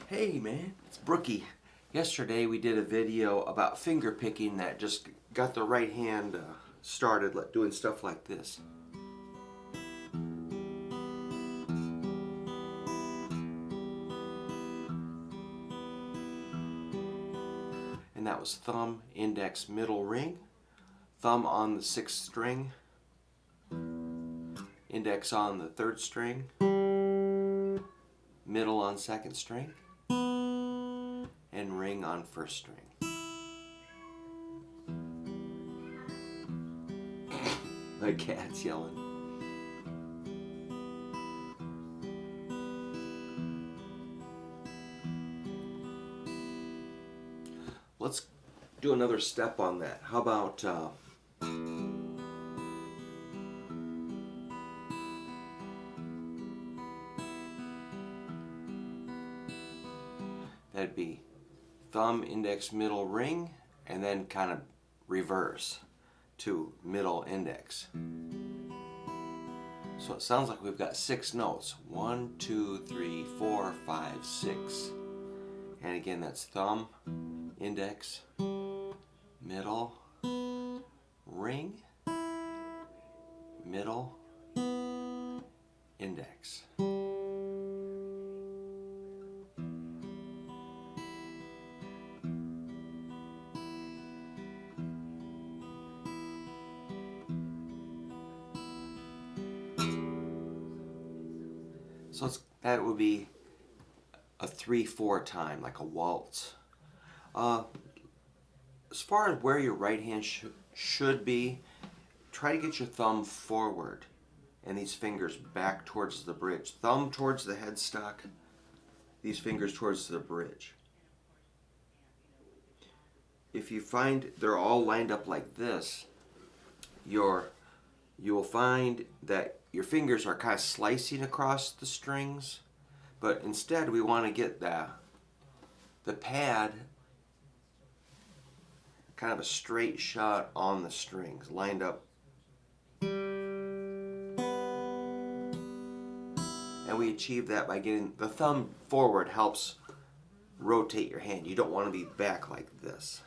Hey man, it's Brookie. Yesterday we did a video about finger picking that just got the right hand started doing stuff like this. And that was thumb, index, middle, ring. Thumb on the 6th string. Index on the 3rd string. Middle on 2nd string. And ring on 1st string. My cat's yelling. Let's do another step on that. How about that'd be thumb, index, middle, ring, and then kind of reverse to middle, index. So it sounds like we've got 6 notes. 1, 2, 3, 4, 5, 6. And again, that's thumb, index, middle, ring, middle, index. So that would be a 3/4 time, like a waltz. As far as where your right hand should be, try to get your thumb forward and these fingers back towards the bridge. Thumb towards the headstock, these fingers towards the bridge. If you find they're all lined up like this, you will find that your fingers are kind of slicing across the strings, but instead we want to get the pad kind of a straight shot on the strings, lined up. And we achieve that by getting the thumb forward. Helps rotate your hand. You don't want to be back like this.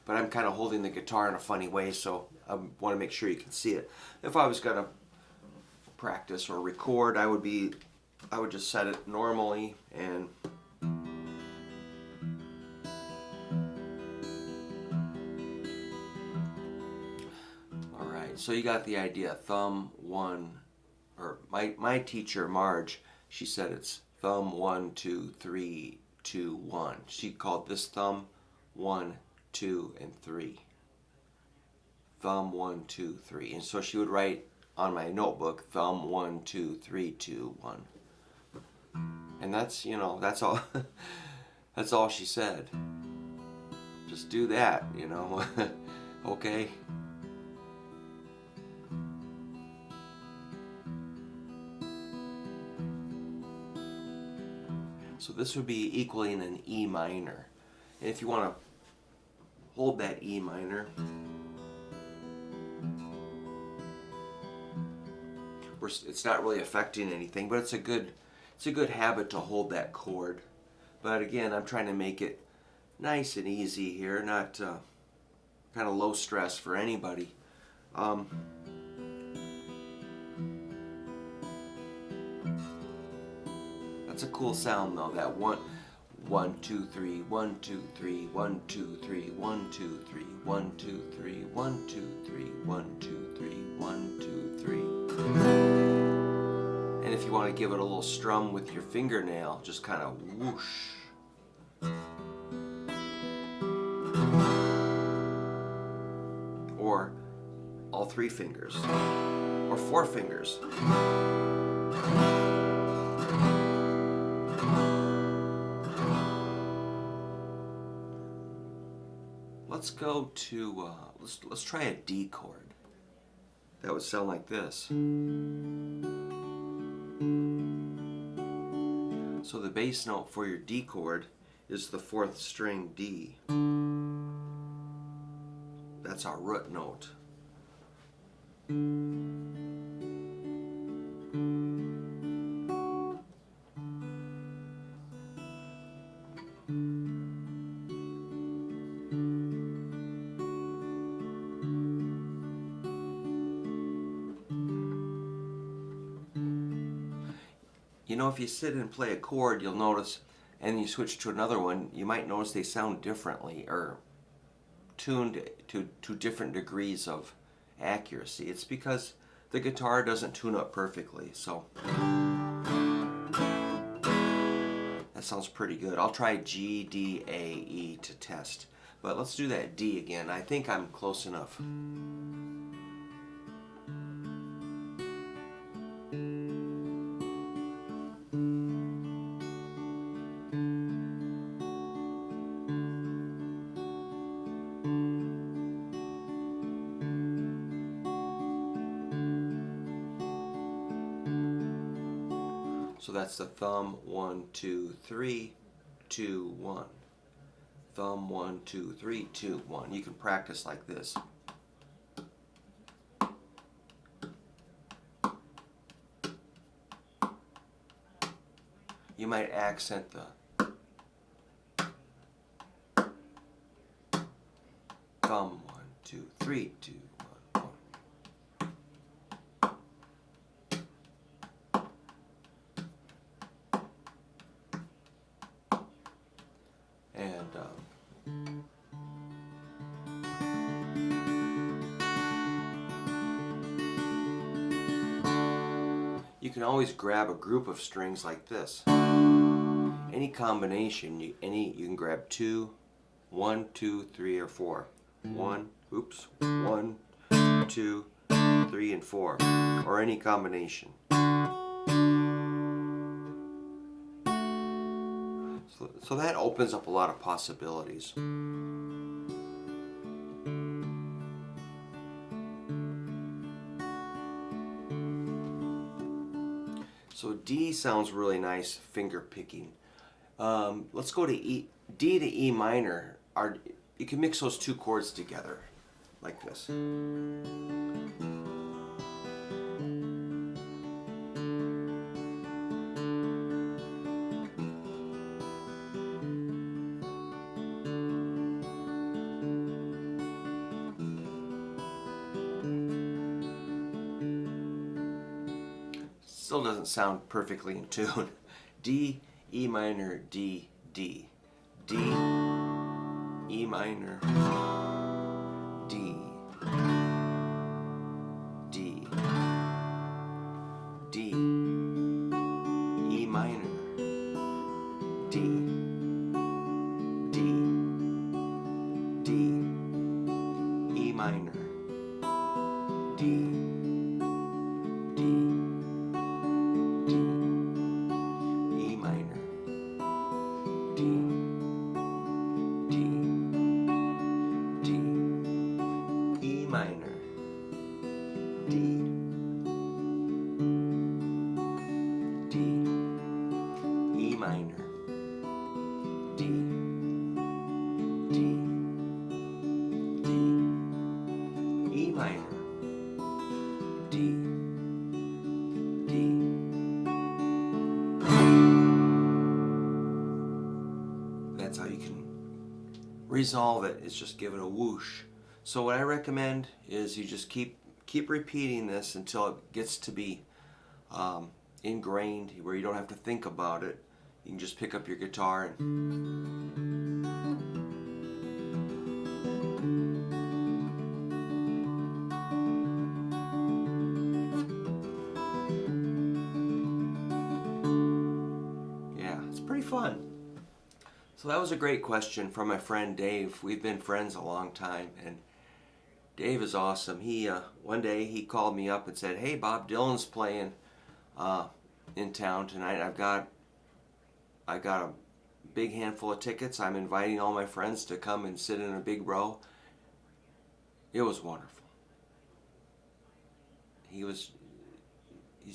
But I'm kind of holding the guitar in a funny way, so I want to make sure you can see it. If I was going to practice or record, I would just set it normally and alright, so you got the idea. Thumb 1, or my teacher Marge, she said it's thumb 1, 2, 3, 2, 1. She called this thumb 1, 2, and 3. Thumb 1, 2, 3. And so she would write on my notebook, thumb 1, 2, 3, 2, 1. And that's, that's all that's all she said. Just do that, Okay? So this would be equaling an E minor. And if you want to hold that E minor, it's not really affecting anything, but it's a good habit to hold that chord. But again, I'm trying to make it nice and easy here, not kind of low stress for anybody. That's a cool sound though. That 1, 2, 3, 1, 2, 3, 1, 2, 3, 1, 2, 3, 1, 2, 3, 1, 2, 3, 1, 2, 3, 1, 2, 3. And if you want to give it a little strum with your fingernail, just kind of whoosh. Or all 3 fingers. Or 4 fingers. Let's go to, let's try a D chord. That would sound like this. So the bass note for your D chord is the 4th string D. That's our root note. know, if you sit and play a chord, you'll notice, and you switch to another one, you might notice they sound differently or tuned to different degrees of accuracy. It's because the guitar doesn't tune up perfectly. So that sounds pretty good. I'll try G, D, A, E to test. But let's do that D again. I think I'm close enough. So that's the thumb, 1, 2, 3, 2, 1. Thumb, 1, 2, 3, 2, 1. You can practice like this. You might accent the thumb, 1, 2, 3, 2, 1, 1. And you can always grab a group of strings like this. Any combination, you can grab 2, 1, 2, 3, or 4. 1, 1, 2, 3, and 4, or any combination. So that opens up a lot of possibilities. So D sounds really nice, finger picking. Let's go to E. D to E minor. You can mix those two chords together, like this. Still doesn't sound perfectly in tune. D, E minor, D, D. D, E minor, D, D, D, E minor, D, D, D, E minor, D, D, That's how you can resolve it. It's just give it a whoosh. So what I recommend is you just keep repeating this until it gets to be ingrained, where you don't have to think about it. You can just pick up your guitar and yeah, it's pretty fun. So that was a great question from my friend Dave. We've been friends a long time, and Dave is awesome. He one day he called me up and said, "Hey, Bob Dylan's playing in town tonight. I've got a big handful of tickets. I'm inviting all my friends to come and sit in a big row." It was wonderful. He's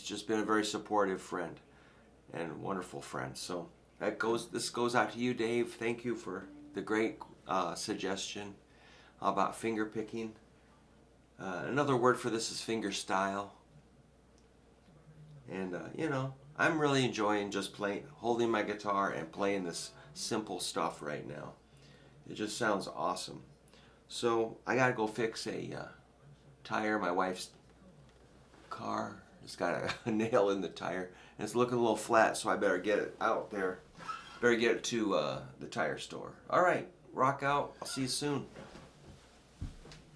just been a very supportive friend and wonderful friend. So this goes out to you, Dave. Thank you for the great suggestion about finger picking. Another word for this is finger style. And I'm really enjoying just holding my guitar and playing this simple stuff right now. It just sounds awesome. So I gotta go fix a tire. My wife's car It's got a nail in the tire, and it's looking a little flat, so I better get it out there. Better get it to the tire store. All right, rock out. I'll see you soon.